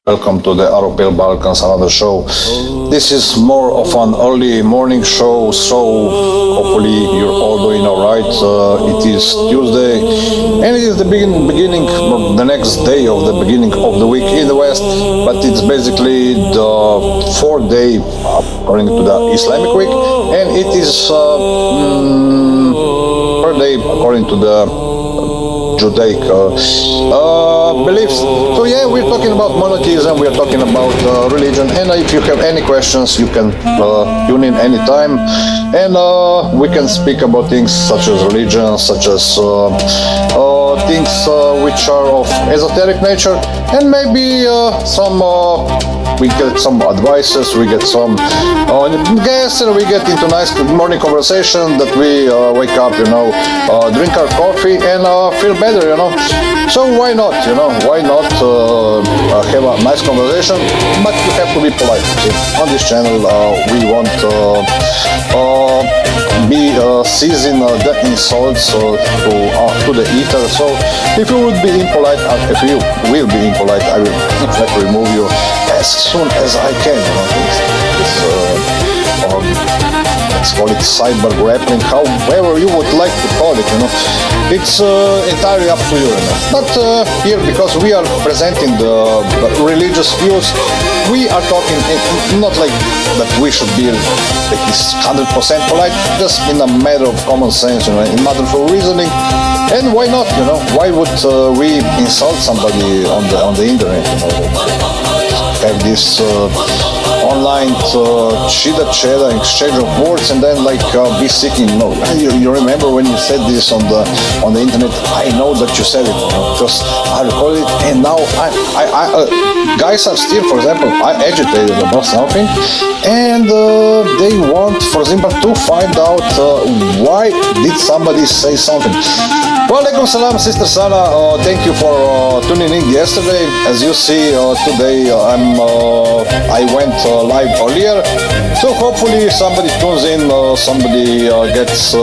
Welcome to the Aropel Balkans, another show. This is more of an early morning show, so hopefully you're all doing alright. It is Tuesday, and it is the beginning of the next day of the beginning of the week in the West, but it's basically the fourth day according to the Islamic week, and it is third day according to the Judaic beliefs. So yeah, we're talking about monotheism, we're talking about religion, and if you have any questions, you can tune in anytime, and we can speak about things such as religion, such as things which are of esoteric nature, and maybe we get some advices, we get some guests, and we get into nice morning conversation that we wake up, drink our coffee and feel better, So why not, why not have a nice conversation, but you have to be polite. See? On this channel, we want be seizing the insults to the ether. So if you would be impolite, if you will be impolite, I will in fact remove you as soon as I can. Let's call it cyber grappling, however you would like to call it. It's entirely up to you. But here, because we are presenting the religious views, we are talking not like that we should be like this 100% polite, just in a matter of common sense, in a matter of reasoning. And why not? Why would we insult somebody on the internet? Have this online chitter exchange of words, and then be seeking. You remember when you said this on the internet? I know that you said it, because I recall it, and now I guys are still, for example, I agitated about something, and they want, for example, to find out why did somebody say something. Wa alaikum salam, Sister Sana. Thank you for tuning in yesterday. As you see, today I went live earlier, so hopefully somebody tunes in, somebody gets,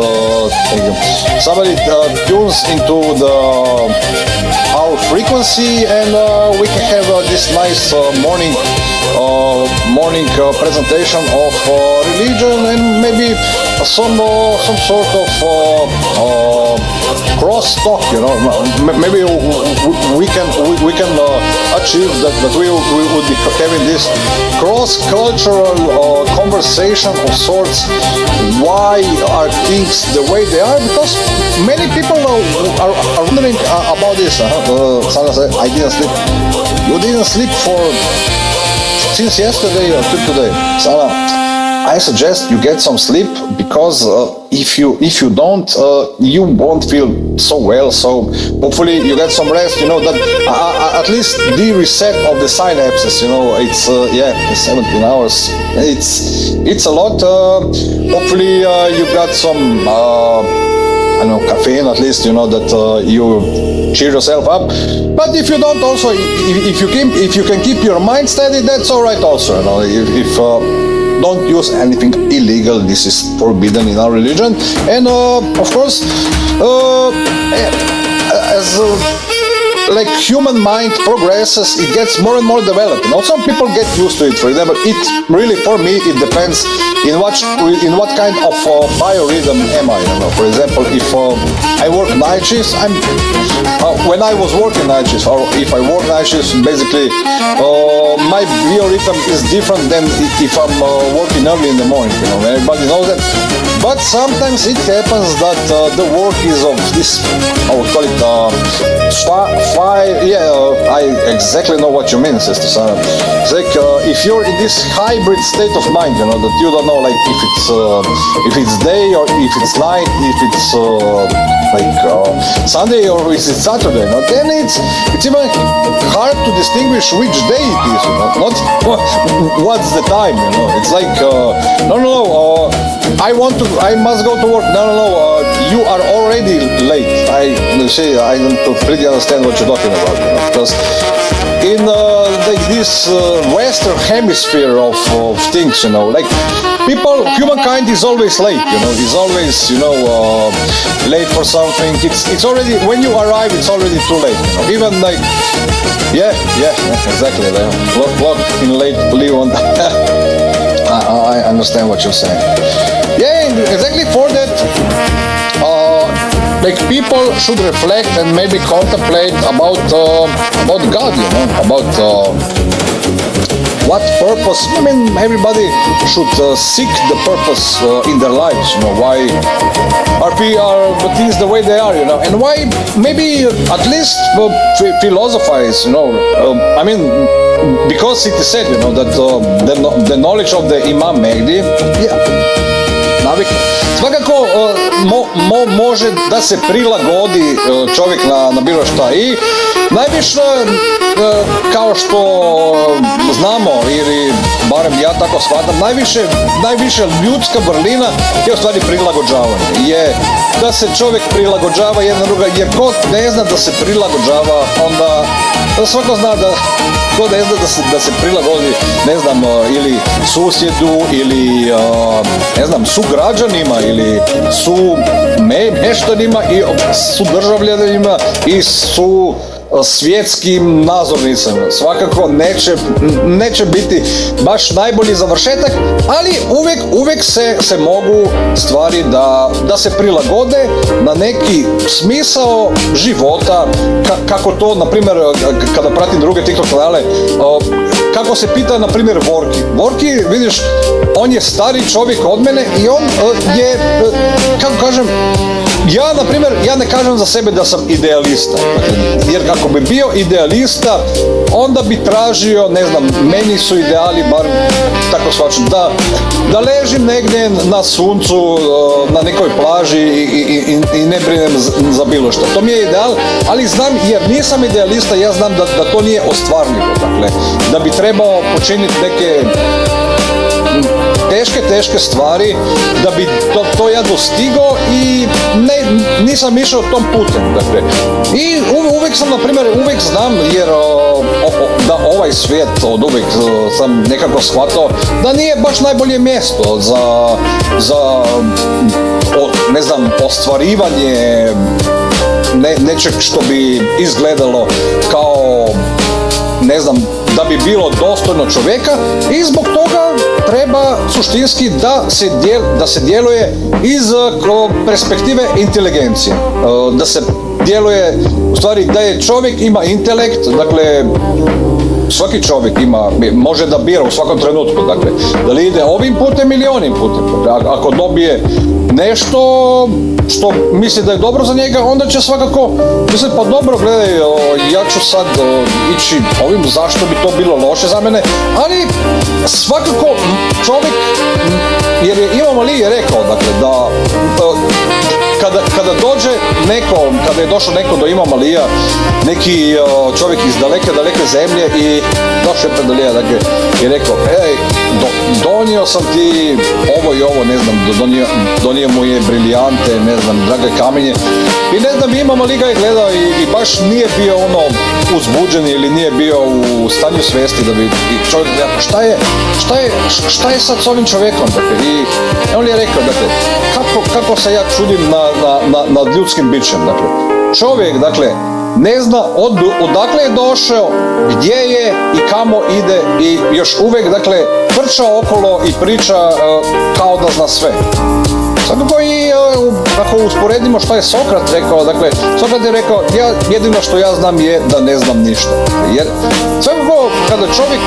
somebody tunes into our frequency, and we can have this nice morning presentation of religion, and maybe some sort of cross talk. Maybe we can achieve that we would be having this cross-cultural conversation of sorts. Why are things the way they are? Because many people are wondering about this. Sana said, I didn't sleep. You didn't sleep since yesterday or today. Sana, I suggest you get some sleep, because if you don't, you won't feel so well. So hopefully you get some rest. That at least the reset of the synapses. It's 17 hours. It's a lot. Hopefully you got some caffeine, at least, that you cheer yourself up. But if you don't, also, if you can keep your mind steady, that's all right also. If don't use anything illegal. This is forbidden in our religion. And of course, as human mind progresses, it gets more and more developed. Some people get used to it. For example, for me, it depends in what kind of biorhythm am I. For example, if I work night shifts, when I was working night shifts, or if I work night shifts, basically my biorhythm is different than if I'm working early in the morning. Everybody knows that. But sometimes it happens that the work is of this, I would call it I exactly know what you mean, Sister Sana. It's like if you're in this hybrid state of mind, that you don't know, if it's day or if it's night, if it's Sunday or is it Saturday, then it's even hard to distinguish which day it is, not what's the time, It's like, I must go to work. No, you are already late. I don't pretty understand what you're talking about. Because in this Western hemisphere of things, like humankind is always late. Is always late for something. It's already when you arrive, it's already too late. Even like yeah, exactly. What in late live on. I understand what you're saying. Yeah, exactly for that. Like people should reflect and maybe contemplate about God, about what purpose. I mean, everybody should seek the purpose in their lives. Why are things the way they are, and why maybe at least philosophize. I mean, because it is said, that the knowledge of the Imam Mehdi, svakako može da se prilagodi čovjek na bilo šta i najviše kao što znamo ili barem ja tako shvatam, najviše ljudska vrlina je u stvari prilagođavanje. Je da se čovjek prilagođava jedna druga, jer ko ne zna da se prilagođava, onda svako zna da ko ne zna da se prilagodi, ne znam, ili susjedu ili ne znam, sugrađanima ili meštanima i sudržavljanima i svjetskim nazornicama. Svakako neće biti baš najbolji završetak, ali uvijek se mogu stvari da se prilagode na neki smisao života, kako to, na primjer, kada pratim druge TikTok kanale, kako se pita, na primjer, Vorki, vidiš, on je stari čovjek od mene i on je, kako kažem, ja ne kažem za sebe da sam idealista, jer kako bi bio idealista, onda bi tražio, ne znam, meni su ideali, bar tako shvaćam, da ležim negdje na suncu, na nekoj plaži i ne brinem za bilo što. To mi je ideal, ali znam, jer nisam idealista, ja znam da to nije ostvarljivo, dakle, da bi trebao počiniti neke teške stvari da bi to ja dostigao i nisam išao tom putem. Dakle. I uvijek sam, na primjer, uvijek znam, jer da ovaj svijet od uvijek sam nekako shvatao da nije baš najbolje mjesto za ne znam, ostvarivanje nečeg što bi izgledalo kao, ne znam, da bi bilo dostojno čovjeka i zbog toga treba suštinski da se djeluje iz perspektive inteligencije. Da se djeluje, u stvari, da je čovjek ima intelekt, dakle, svaki čovjek može da bira u svakom trenutku, dakle, da li ide ovim putem ili onim putem. Ako dobije nešto što misli da je dobro za njega, onda će svakako misliti, pa dobro, gledaj, ja ću sad ići ovim, zašto bi to bilo loše za mene, ali svakako čovjek, jer je Imam Ali je rekao, dakle, da kada dođe neko, kada je došao neko do Imama Alija, neki čovjek iz daleke zemlje i došao je pred Alija, dakle, i rekao, donio sam ti ovo i ovo, ne znam, donio mu je briljante, ne znam, drage kamenje. I ne znam, Imam Ali ga je gledao i baš nije bio uzbuđen ili nije bio u stanju svijesti da bi čovjek gleda, šta je sad s ovim čovjekom, dakle, i on je rekao, dakle, kako se ja čudim nad ljudskim bićem, dakle, čovjek, dakle, ne zna odakle je došao, gdje je i kamo ide i još uvijek, dakle, trča okolo i priča kao da zna sve. Svakako i ako usporedimo šta je Sokrat rekao, dakle, Sokrat je rekao, jedino što ja znam je da ne znam ništa. Jer svakako kada čovjek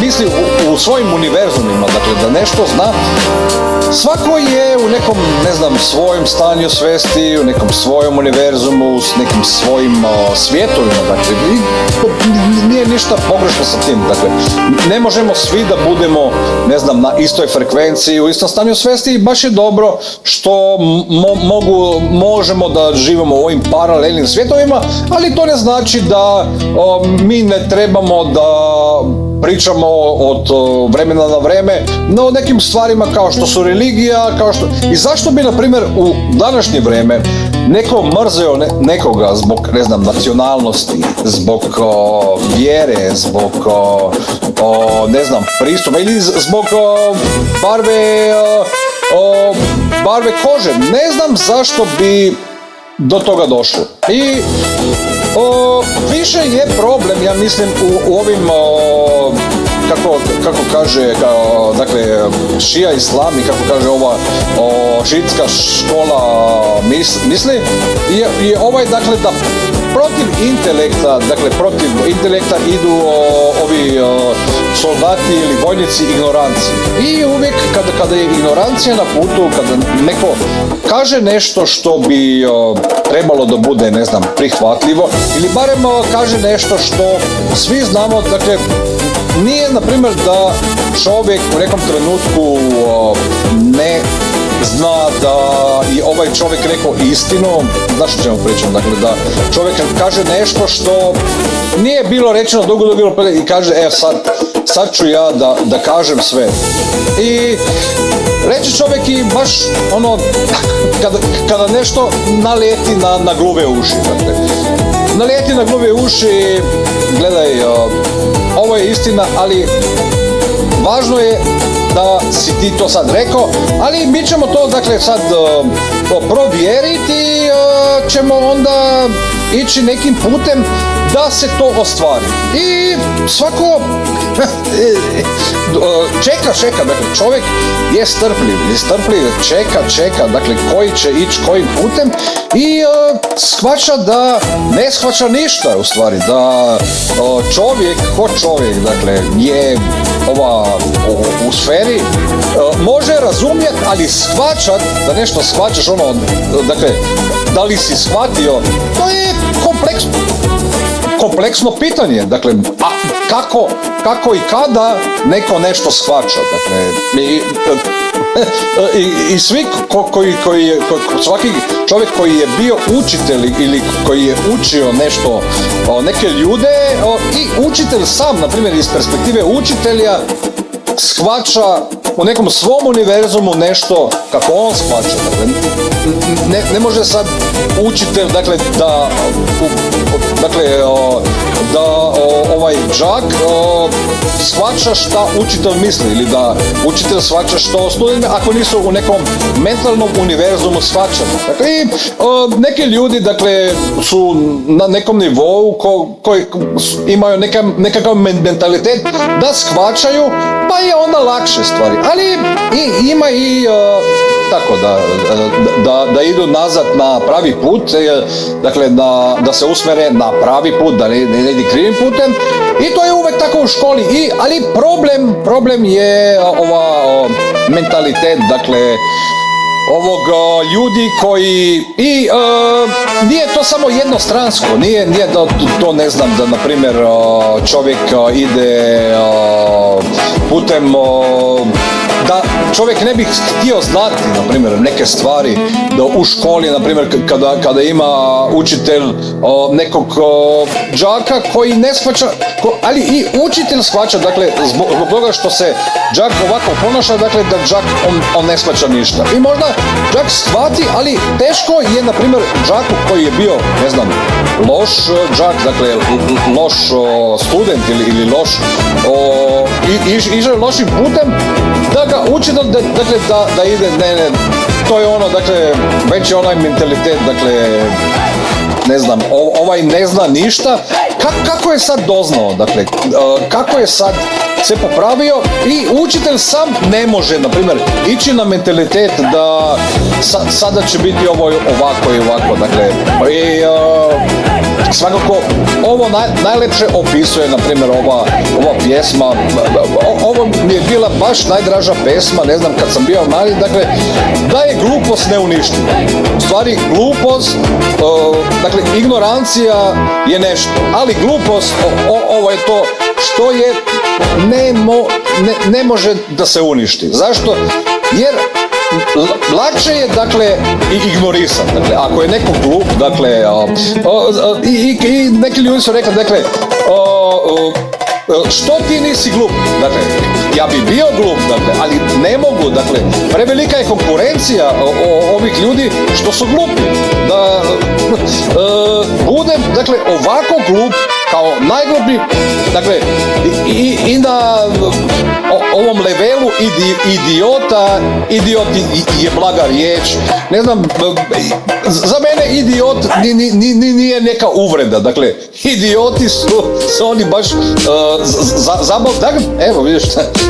misli u svojim univerzumima, dakle, da nešto zna, svako je u nekom, ne znam, svojem stanju svesti, u nekom svojom univerzumu, s nekim svojim svijetovima, dakle, nije ništa pogrešno sa tim, dakle, ne možemo svi da budemo, ne znam, na istoj frekvenciji, u istom stanju svesti i baš je dobro što možemo da živimo u ovim paralelnim svjetovima, ali to ne znači da mi ne trebamo da pričamo od vremena na vreme, no o nekim stvarima kao što su religija, i zašto bi, na primjer, u današnje vrijeme neko mrzeo nekoga zbog, ne znam, nacionalnosti, zbog vjere, zbog, ne znam, pristupa ili zbog barve kože. Ne znam zašto bi do toga došlo. I više je problem, ja mislim, u ovim, kako kaže, dakle, šija islam i kako kaže ova šiitska škola misli, je ovaj, dakle, da protiv intelekta idu ovi soldati ili vojnici ignoranci. I uvijek kada je ignorancija na putu, kada neko kaže nešto što bi trebalo da bude, ne znam, prihvatljivo, ili barem kaže nešto što svi znamo, dakle, nije, na primjer, da čovjek u nekom trenutku ne zna da je ovaj čovjek rekao istinu, znaš o čemu pričam, dakle, da čovjek kaže nešto što nije bilo rečeno dugo i kaže, sad ću ja da kažem sve. I reći čovjek i baš ono, kada nešto naleti na gluve uši, dakle, naleti na gluve uši, gledaj, ovo je istina, ali važno je da si ti to sad rekao, ali mi ćemo to, dakle, sad provjeriti, ćemo onda ići nekim putem da se to ostvari. I svako čeka, dakle, čovjek je strpljiv, čeka, dakle, koji će ići kojim putem i shvaća da ne shvaća ništa, u stvari, da čovjek, dakle, je u sferi, može razumjeti, ali shvaćat, da nešto shvaćaš, ono, dakle, da li si shvatio, to je kompleksno pitanje, dakle, a kako i kada neko nešto shvaća, dakle, i svi svaki čovjek koji je bio učitelj ili koji je učio nešto, neke ljude, i učitelj sam, na primjer, iz perspektive učitelja, shvaća u nekom svom univerzumu nešto kako on shvaća. Ne može sad učitelj, dakle, da ovaj đak shvaća šta učitelj misli, ili da učitelj shvaća što studenti, ako nisu u nekom mentalnom univerzumu shvaćani. Dakle, i neki ljudi, dakle, su na nekom nivou koji imaju nekakav mentalitet da shvaćaju, pa je onda lakše stvari. Ali ima i tako da idu nazad na pravi put, dakle, da se usmere na pravi put, da ne ide krivim putem, i to je uvek tako u školi. Ali problem je mentalitet, dakle, ovog ljudi koji nije to samo jednostransko, nije da to, ne znam, da, na primjer, čovjek ide putem da čovjek ne bi htio znati, na primjer, neke stvari, da u školi, na primjer, kada ima učitelj nekog đaka koji ne shvaća, ali i učitelj shvaća, dakle, zbog toga što se đak ovako ponaša, dakle, da đak on ne shvaća ništa. I možda đak shvati, ali teško je, na primjer, đaku koji je bio, ne znam, loš đak, dakle, loš student ili loš, išao lošim putem, da ga učitelj, dakle, da ide, ne, to je ono, dakle, već je onaj mentalitet, dakle, ne znam, ovaj ne zna ništa. Kako je sad doznao, dakle, kako je sad se popravio, i učitelj sam ne može, na primjer, ići na mentalitet da sada će biti ovo ovako i ovako, dakle, i svakako ovo najlepše opisuje, na primjer, ova pjesma. Ovo mi je bila baš najdraža pesma, ne znam, kad sam bio mali, dakle, da je glupost neuništiva. U stvari, glupost, dakle, ignorancija je nešto, ali glupost, ovo je to što je ne može da se uništi. Zašto? Jer lakše je, dakle, i ignorisati. Dakle, ako je neko glup, dakle, i neki ljudi su rekli, dakle, što ti nisi glup? Dakle, ja bi bio glup, dakle, ali ne mogu, dakle, prevelika je konkurencija ovih ljudi što su glupi. Da budem, dakle, ovako glup kao najgluplji, dakle, i na ovom levelu idiot je blaga riječ, ne znam, za mene idiot nije neka uvreda, dakle, idioti su oni baš zabavni, dakle, evo vidiš,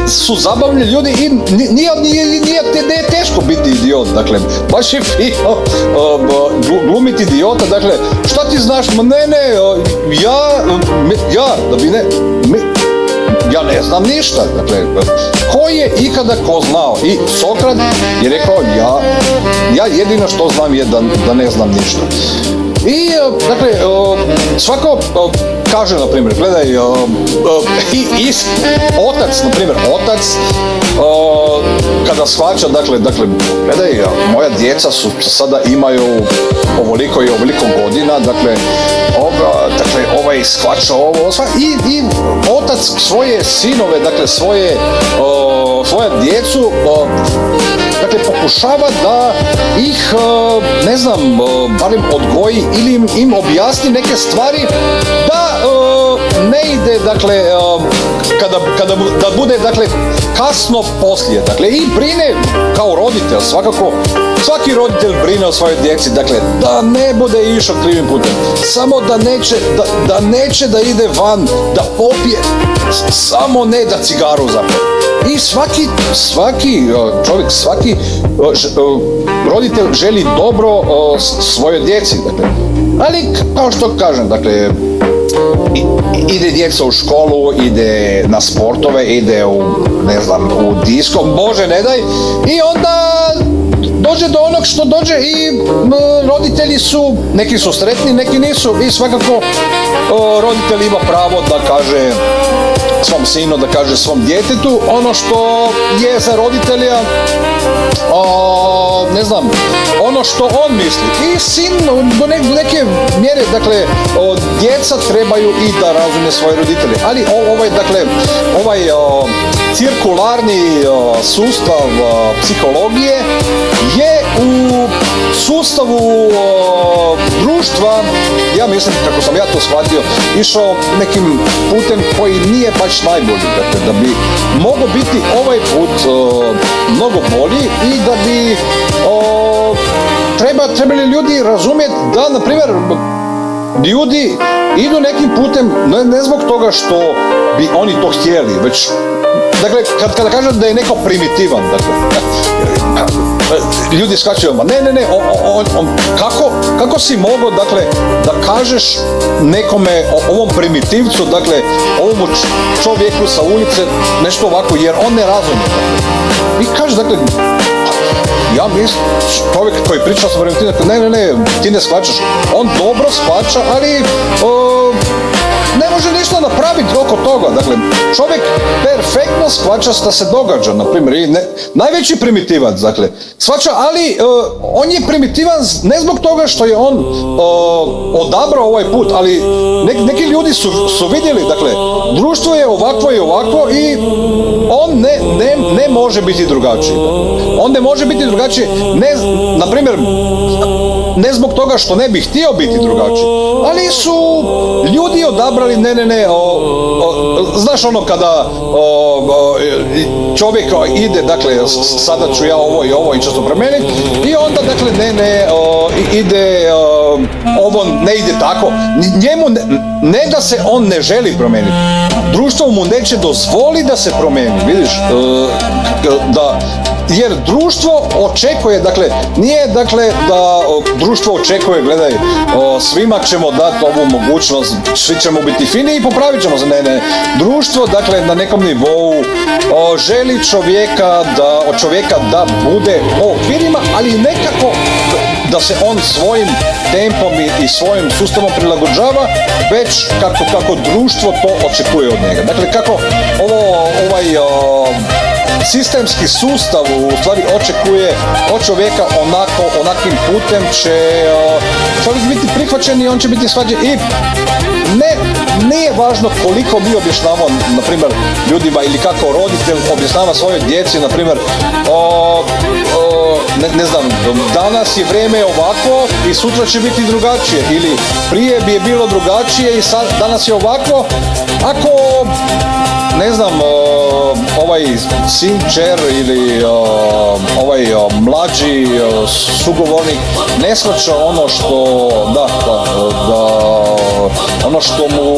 su zabavni ljudi i nije teško biti idiot, dakle, baš je fino glumiti idiota, dakle, šta ti znaš, ja ne znam ništa, dakle, ko je ikada ko znao? I Sokrat je rekao, ja jedino što znam je da ne znam ništa. I, dakle, svako kaže, na primjer, gledaj, otac, na primjer, kada shvaća, dakle, gledaj, moja djeca su sada imaju ovoliko i ovoliko godina, dakle, ovaj shvaća ovo, i otac svoje sinove, dakle, svoja djecu, dakle, pokušava da ih, ne znam, barem odgoji ili im objasni neke stvari da ne ide, dakle, da bude, dakle, kasno poslije, dakle, i brine kao roditelj, svakako, svaki roditelj brine o svojoj djeci, dakle, da ne bude išao krivim putem, samo da neće da ide van, da popije, samo ne da cigaru zapravo. I svaki čovjek, svaki roditelj želi dobro svojoj djeci, dakle, ali kao što kažem, dakle, ide djeca u školu, ide na sportove, ide u disko, Bože ne daj, i onda dođe do onog što dođe i roditelji su, neki su sretni, neki nisu, i svakako roditelj ima pravo da kaže svom sinu, da kaže svom djetetu ono što je za roditelja, ne znam, ono što on misli. I sin do neke mjere, dakle, djeca trebaju i da razume svoje roditelje. Ali ovaj cirkularni sustav psihologije je u sustavu društva, ja mislim, kako sam ja to shvatio, išao nekim putem koji nije baš najbolji. Dakle, da bi mogao biti ovaj put mnogo bolji i da bi trebali ljudi razumjeti da, na primjer, ljudi idu nekim putem ne zbog toga što bi oni to htjeli, već, dakle, kada kažem da je neko primitivan, dakle, ljudi skačaju, kako si mogao, dakle, da kažeš nekome, ovom primitivcu, dakle, ovom čovjeku sa ulice, nešto ovako, jer on ne razumije. I kaže, dakle, ja mislim, čovjek koji priča sa primitivom, ne, ti ne shvaćaš, on dobro shvaća, ali ne može ništa napraviti oko toga. Dakle, čovjek perfektno shvaća šta se događa, na primjer, najveći primitivac, dakle, shvaća, ali on je primitivan ne zbog toga što je on odabrao ovaj put, ali neki ljudi su vidjeli, dakle, društvo je ovakvo i ovakvo i on ne može biti drugačiji. On ne može biti drugačiji, na primjer, ne zbog toga što ne bi htio biti drugačiji, ali su ljudi odabrali, znaš ono kada čovjek ide, dakle, sada ću ja ovo i ću to promijeniti, i onda, dakle, ide, ovo ne ide tako, njemu ne da se on ne želi promijeniti, društvo mu neće dozvoli da se promijeni, vidiš, jer društvo očekuje, dakle, nije, dakle, da društvo očekuje, gledaj, svima ćemo dati ovu mogućnost, svi ćemo biti fini i popravit ćemo se, ne, društvo, dakle, na nekom nivou želi od čovjeka da bude u okvirima, ali nekako da se on svojim tempom i svojim sustavom prilagođava, već kako društvo to očekuje od njega. Dakle, kako sistemski sustav u stvari očekuje od čovjeka onakvim putem će čovjek biti prihvaćen i on će biti shvaćen. I nije važno koliko mi objašnjavamo, na primjer, ljudima ili kako roditelj objašnjava svojoj djeci, na primjer, ne znam, danas je vrijeme ovako i sutra će biti drugačije, ili prije bi je bilo drugačije i danas je ovako. Ako, ne znam, ovaj sin, kćer ili ovaj mlađi sugovornik ne shvaća ono što, ono što mu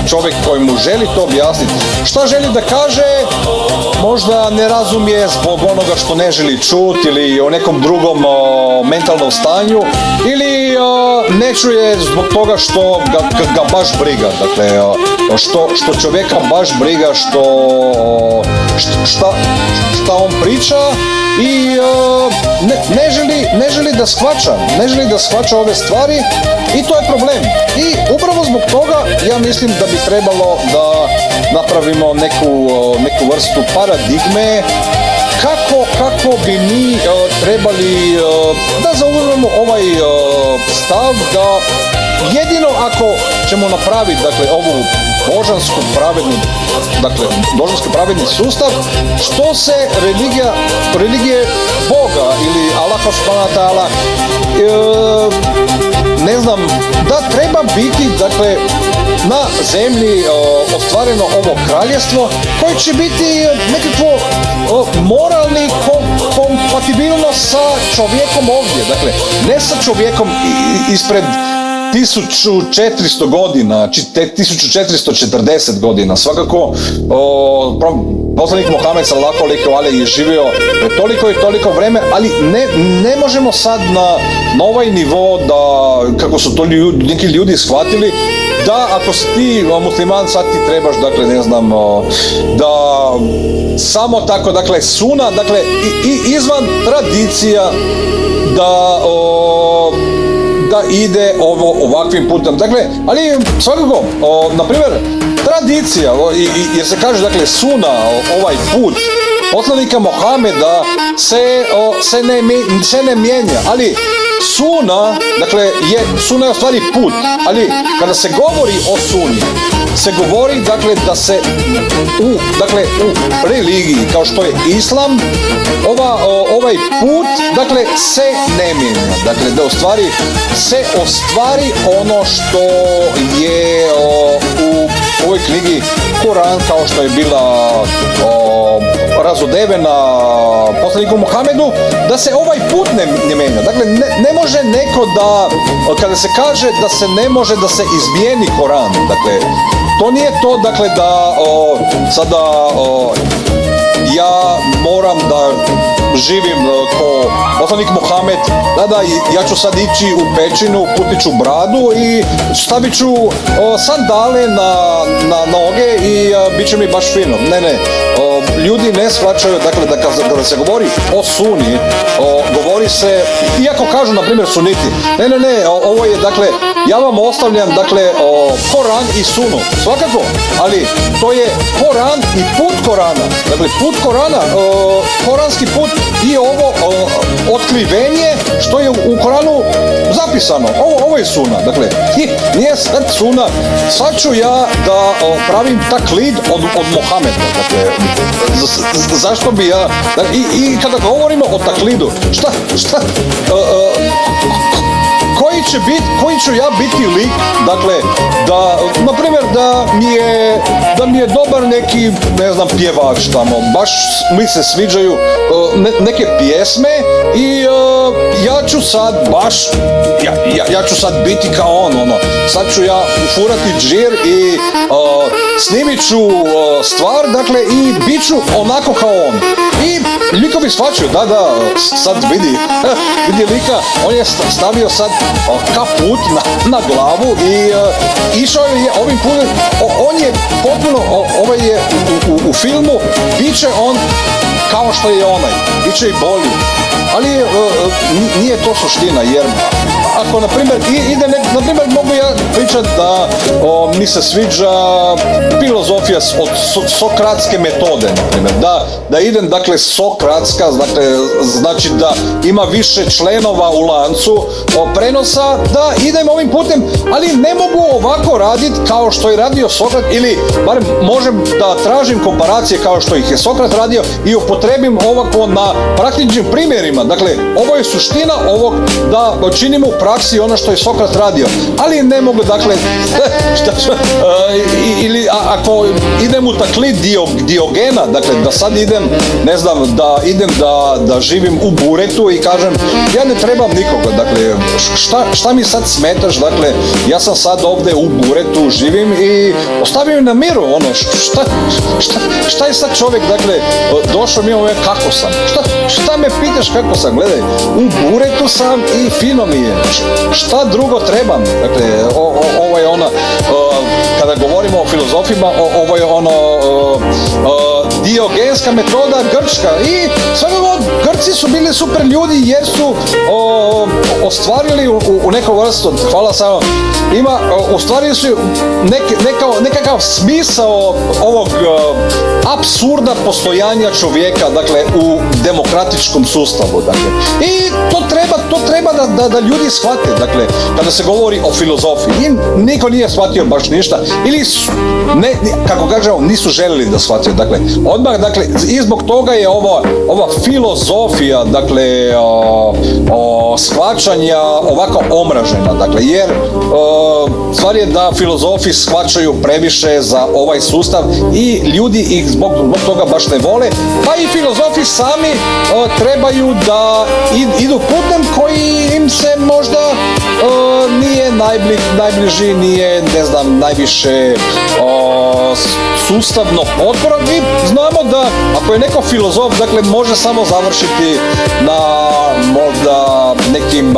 čovjek koji mu želi to objasniti, šta želi da kaže, možda ne razumije zbog onoga što ne želi čuti ili o nekom drugom mentalnom stanju, ili ne čuje zbog toga što ga baš briga, dakle, što čovjeka baš briga šta on priča i ne želi da shvaća ove stvari, i to je problem. I upravo zbog toga ja mislim da bi trebalo da napravimo neku vrstu paradigme kako bi mi trebali da zauzmemo ovaj stav da jedino ako ćemo napraviti, dakle, ovu božanski pravedni sustav, što se religije Boga ili Allaha subhanahu wa ta'ala, ne znam, da treba biti, dakle, na zemlji ostvareno ovo kraljevstvo koje će biti nekakvo moralni kompatibilno sa čovjekom ovdje, dakle, ne sa čovjekom ispred 1400 godina, 1440 godina. Svakako, poslanik Mohamed sallallahu alejhi ve sellem je živio toliko i toliko vreme, ali ne možemo sad na ovaj nivo da, kako su to neki ljudi shvatili, da ako si ti musliman, sad ti trebaš, dakle, ne znam, da samo tako, dakle, suna, dakle, i izvan tradicija, da ide ovakvim putem. Dakle, ali svakako, na primjer, tradicija, jer se kaže, dakle, suna, ovaj put poslanika Mohameda se ne mijenja, ali suna, dakle, suna je u stvari put, ali kada se govori o suni, se govori, dakle, da se u religiji, kao što je islam, ovaj put, dakle, se ne mijenja. Dakle, da u stvari se ostvari ono što je u ovoj knjigi Koran, kao što je bila razodevena poslaniku Muhamedu, da se ovaj put ne mijenja. Dakle, ne može neko da, kada se kaže da se ne može da se izmijeni Koran, dakle, to nije to, dakle, da sada ja moram da živim ko poslanik Mohamed, da, ja ću sad ići u pećinu, putit ću bradu i stavit ću sandale na noge i bit će mi baš fino. Ne, ljudi ne shvaćaju, dakle, da kada se govori o suni, govori se, iako kažu, na primjer, suniti, ne, ovo je, dakle, ja vam ostavljam, dakle, Koran i sunu, svakako, ali to je Koran i put Korana, dakle, put Korana, koranski put i ovo otkrivenje što je u Koranu zapisano, ovo je suna, dakle, nije sad suna, sad ću ja da pravim taklid od Mohameda, dakle, zašto bi ja, i kada govorimo o taklidu, šta, koji ću ja biti lik, dakle, da, na primjer, da mi je dobar neki, ne znam, pjevač tamo, baš mi se sviđaju neke pjesme i ja ću sad baš, ja ću sad biti kao on, sad ću ja ufurati džir i snimit ću stvar, dakle, i bit ću onako kao on. I likovi shvaćaju, da, sad vidi lika, on je stavio sad kaput na glavu i išao je ovim putem, on je potpuno, ovaj je u filmu, bit će on kao što je onaj, bit će i bolji, ali nije to suština, jer ako na primjer na primjer mogu ja pričati da mi se sviđa filozofija od sokratske metode, na primjer, da idem, dakle, sokratska, dakle, znači da ima više členova u lancu prenosa, da idem ovim putem, ali ne mogu ovako raditi kao što je radio Sokrat, ili barem možem da tražim komparacije kao što ih je Sokrat radio i upotrebim ovako na praktičnim primjerima. Dakle, ovo je suština ovog, da činimo u praksi ono što je Sokrat radio, ali ne mogu, dakle, ili ako idem u taklit Diogena, dakle, da sad idem, ne znam, da živim u buretu i kažem, ja ne trebam nikoga, dakle, šta mi sad smetaš, dakle, ja sam sad ovdje u buretu, živim i ostavim na miru, ono, šta je sad čovjek, dakle, došao mi ovo, kako sam, šta me pitaš kako sam, gledaj, u buretu sam i fino mi je, šta drugo trebam, dakle, ovo je ona, kada govorimo o filozofima, ovo je ono, diogenska metoda grčka, i svakako Grci su bili super ljudi jer su ostvarili u neku vrstu, hvala samo, ostvarili su nekakav smisao ovog apsurda postojanja čovjeka, dakle, u demokratičkom sustavu, dakle. I to treba da ljudi shvate, dakle, kada se govori o filozofiji. I niko nije shvatio baš ništa, ili kako kažemo, nisu željeli da shvatio, dakle, odmah, dakle, i zbog toga je ova filozofija, dakle, shvaćanja ovako omražena, dakle, jer stvar je da filozofi shvaćaju previše za ovaj sustav i ljudi ih zbog toga baš ne vole, pa i filozofi sami trebaju da idu putem koji im se možda nije najbliži, nije, ne znam, najviše sustavno potpora. Mi znamo da ako je neko filozof, dakle, može samo završiti na možda nekim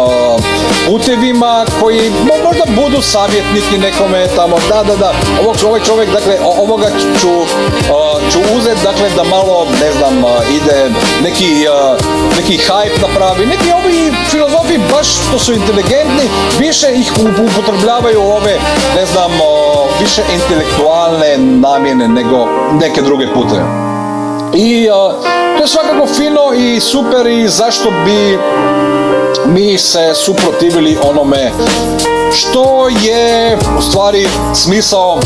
putevima koji možda budu savjetniki nekome tamo, da, ovaj čovjek, dakle, ovoga ću uzeti, dakle, da malo, ne znam, ide neki hype napravi, neki ovi filozofi baš što su inteligentni, više ih upotrebljavaju ove, ne znam, više intelektualne namjene nego neke druge puteve. I to je svakako fino i super, i zašto bi mi se suprotivili onome što je u stvari smisao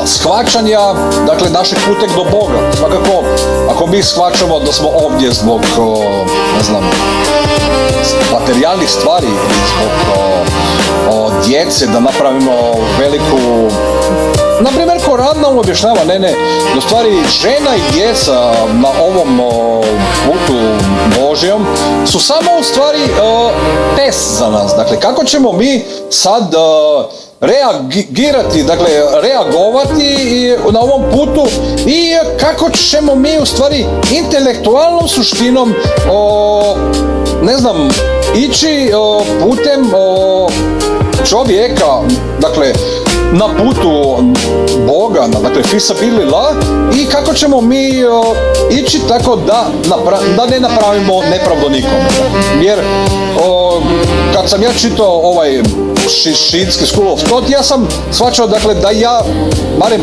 shvaćanja, dakle, našeg puta do Boga. Svakako, ako mi shvaćamo da smo ovdje zbog, ne znam, materijalnih stvari, zbog djece, da napravimo veliku, na primjer, Koran nam objašnjava, da stvari žena i djeca na ovom putu Božjom su samo u stvari test za nas. Dakle, kako ćemo mi sad reagirati, dakle, reagovati na ovom putu i kako ćemo mi u stvari intelektualnom suštinom, ne znam, ići putem čovjeka, dakle, na putu Boga, dakle, fisabilillah, i kako ćemo mi ići tako da ne napravimo nepravdu nikome. Jer kad sam ja čitao ovaj šiitski School of Thought, ja sam shvaćao, dakle, da ja, barem,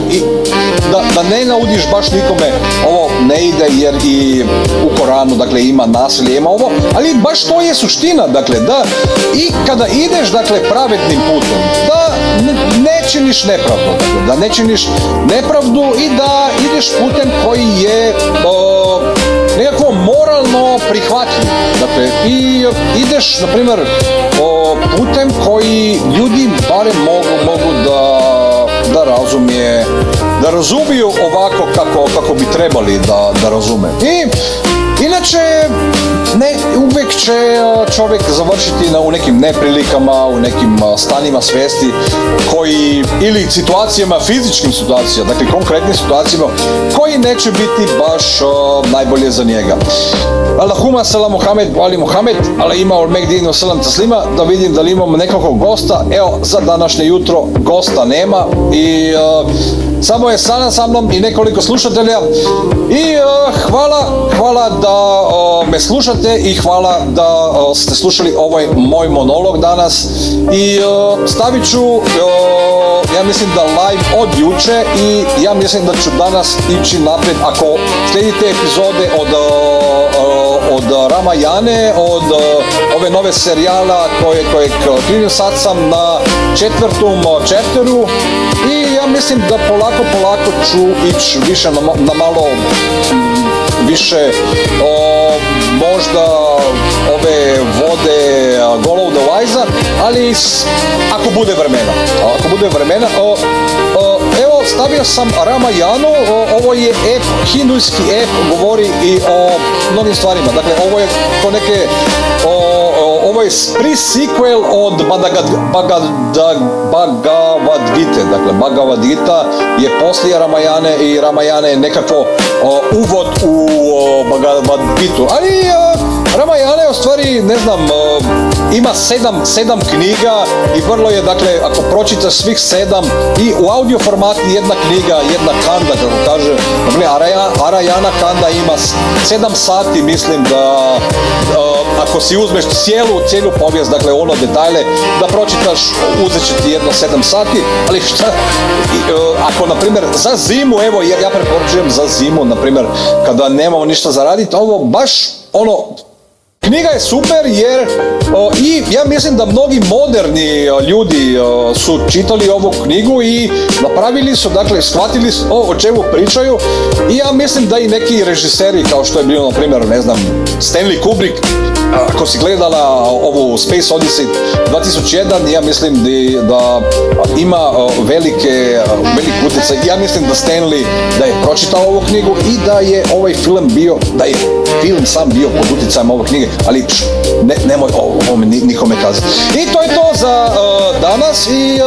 da ne naudiš baš nikome, ovo ne ide jer i u Koranu, dakle, ima nasilje, ima ovo, ali baš to je suština, dakle, da i kada ideš, dakle, pravednim putem, da ne činiš nepravdu, dakle, da ne činiš nepravdu i da ideš putem koji je nekako moralno prihvatljiv. Dakle, i ideš, na primjer, putem koji ljudi barem mogu da razumiju ovako kako bi trebali da razume. I inače, uvijek će čovjek završiti u nekim neprilikama, u nekim stanjima svijesti koji, ili situacijama, fizičkim situacijama, dakle konkretnim situacijama koji neće biti baš najbolje za njega. Allahumma salam Muhammed, Ali Muhammed, ala ima ul megdinu salam taslima, da vidim da li imamo nekakvog gosta. Evo, za današnje jutro gosta nema i samo je Sana sa mnom i nekoliko slušatelja i hvala da da me slušate i hvala da ste slušali ovaj moj monolog danas i stavit ću ja mislim da live od juče i ja mislim da ću danas ići naprijed ako slijedite epizode od Ramayane, od ove nove serijala kojeg klinim, sad sam na 4. chapteru i ja mislim da polako ću ići više na malo više možda ove vode Golovda Wise-a, ali ako bude vremena, evo stavio sam Ramayanu, ovo je hindujski ep, govori i o mnogim stvarima, dakle ovo je ko neke ovo je pre-sequel od Bhagavad Gita, dakle Bhagavad Gita je poslije Ramayane i Ramayana je nekako uvod u Bhagavad Gitu, ali Ramayana je u stvari, ne znam, ima 7 knjiga i vrlo je, dakle, ako pročitaš svih 7 i u audio formatu jedna knjiga, jedna kanda, kako kaže, dakle, Arayana kanda ima 7 sati, mislim da ako si uzmeš cijelu povijest, dakle, ono detalje, da pročitaš, uzet će ti jedno 7 sati, ali šta, ako, na primjer, za zimu, evo, ja preporučujem za zimu, na primjer, kada nemamo ništa za raditi, ovo baš, knjiga je super jer i ja mislim da mnogi moderni ljudi su čitali ovu knjigu i napravili su, dakle, shvatili su o čemu pričaju i ja mislim da i neki režiseri kao što je bio, na primjer, ne znam, Stanley Kubrick, ako si gledala ovu Space Odyssey 2001, ja mislim da ima veliki utjecaj. Ja mislim da Stanley da je pročitao ovu knjigu i da je ovaj film bio, da je film sam bio pod utjecajem ove knjige, ali nemoj ovo nikome kazati. I to je to za danas i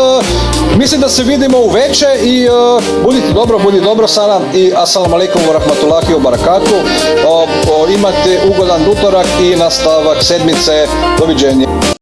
mislim da se vidimo u veče i budi dobro salam i assalamu alaikum wa rahmatullahi wa barakatuh. Imate ugodan utorak i nastavak sedmice. Doviđenja.